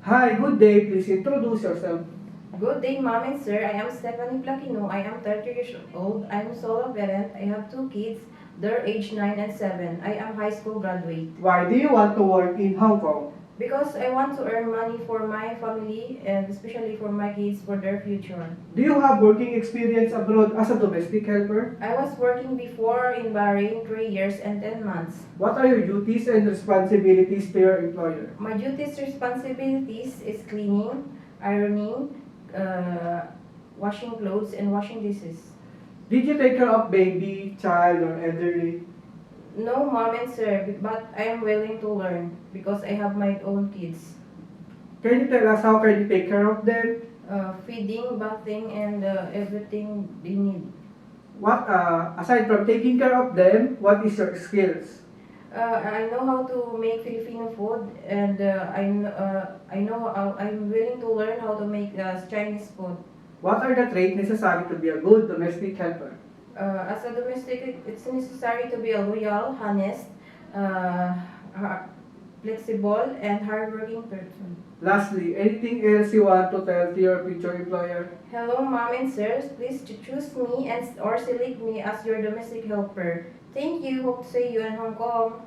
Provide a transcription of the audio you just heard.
Hi, good day. Please introduce yourself. Good day, Mom and Sir. I am Stephanie Plaquino. I am 30 years old. I am solo parent. I have two kids. They're age 9 and 7. I am high school graduate. Why do you want to work in Hong Kong? Because I want to earn money for my family and especially for my kids for their future. Do you have working experience abroad as a domestic helper? I was working before in Bahrain 3 years and 10 months. What are your duties and responsibilities to your employer? My duties responsibilities is cleaning, ironing, washing clothes, and washing dishes. Did you take care of baby, child, or elderly? No, Mom and Sir, but I am willing to learn because I have my own kids. Can you tell us how can you take care of them? Feeding, bathing, and everything they need. Aside from taking care of them, what is your skills? I know how to make Filipino food, and I'm willing to learn how to make Chinese food. What are the traits necessary to be a good domestic helper? As a domestic, it's necessary to be a loyal, honest, uh, flexible, and hardworking person. Lastly, anything else you want to tell to your future employer? Hello, Mom and Sirs. Please choose me and or select me as your domestic helper. Thank you. Hope to see you in Hong Kong.